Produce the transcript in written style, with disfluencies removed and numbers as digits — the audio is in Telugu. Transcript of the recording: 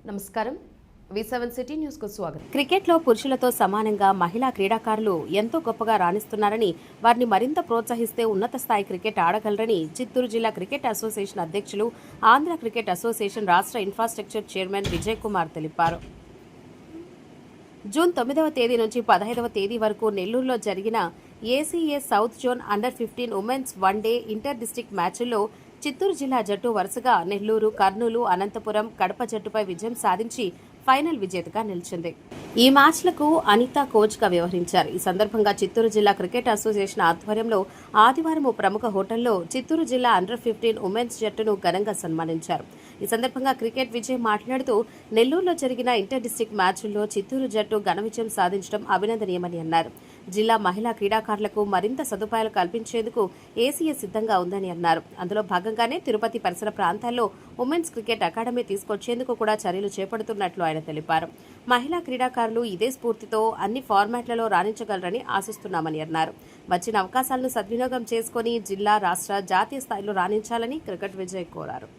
నమస్కారం. V7 సిటీ న్యూస్ కు స్వాగతం. క్రికెట్లో పురుషులతో సమానంగా మహిళా క్రీడాకారులు ఎంతో గొప్పగా రాణిస్తున్నారని, వారిని మరింత ప్రోత్సహిస్తే ఉన్నత స్థాయి క్రికెట్ ఆడగలరని చిత్తూరు జిల్లా క్రికెట్ అసోసియేషన్ అధ్యక్షులు, ఆంధ్ర క్రికెట్ అసోసియేషన్ రాష్ట్ర ఇన్ఫ్రాస్ట్రక్చర్ చైర్మన్ విజయ్ కుమార్ తెలిపారు. జూన్ 9వ తేదీ నుంచి 15వ తేదీ వరకు నెల్లూరులో జరిగిన ACA South Zone under women's one day inter district మ్యాచ్ల్లో చిత్తూరు జిల్లా జట్టు వరుసగా నెల్లూరు, కర్నూలు, అనంతపురం, కడప జట్టుపై విజయం సాధించి ఫైనల్ విజేతగా నిలిచింది. ఈ మ్యాచ్లకు అనిత కోచ్గా వ్యవహరించారు. ఈ సందర్భంగా చిత్తూరు జిల్లా క్రికెట్ అసోసియేషన్ ఆధ్వర్యంలో ఆదివారం ప్రముఖ హోటల్లో చిత్తూరు జిల్లా అండర్-15 ఉమెన్స్ జట్టును ఘనంగా సన్మానించారు. ఈ సందర్భంగా క్రికెట్ విజయ్ మాట్లాడుతూ, నెల్లూరులో జరిగిన ఇంటర్ డిస్ట్రిక్ట్ మ్యాచ్ల్లో చిత్తూరు జట్టు ఘన విజయం సాధించడం అభినందనీయమని అన్నారు. జిల్లా మహిళా క్రీడాకారులకు మరింత సదుపాయాలు కల్పించేందుకు ఏసీఏ సిద్ధంగా ఉందని అన్నారు. అందులో భాగంగానే తిరుపతి పరిసర ప్రాంతాల్లో ఉమెన్స్ క్రికెట్ అకాడమీ తీసుకొచ్చేందుకు కూడా చర్యలు చేపడుతున్నట్లు ఆయన తెలిపారు. మహిళా క్రీడాకారులు ఇదే స్ఫూర్తితో అన్ని ఫార్మాట్లలో రాణించగలరని ఆశిస్తున్నామని అన్నారు. వచ్చిన అవకాశాలను సద్వినియోగం చేసుకుని జిల్లా, రాష్ట్ర, జాతీయ స్థాయిలో రాణించాలని క్రికెట్ విజయ్ కోరారు.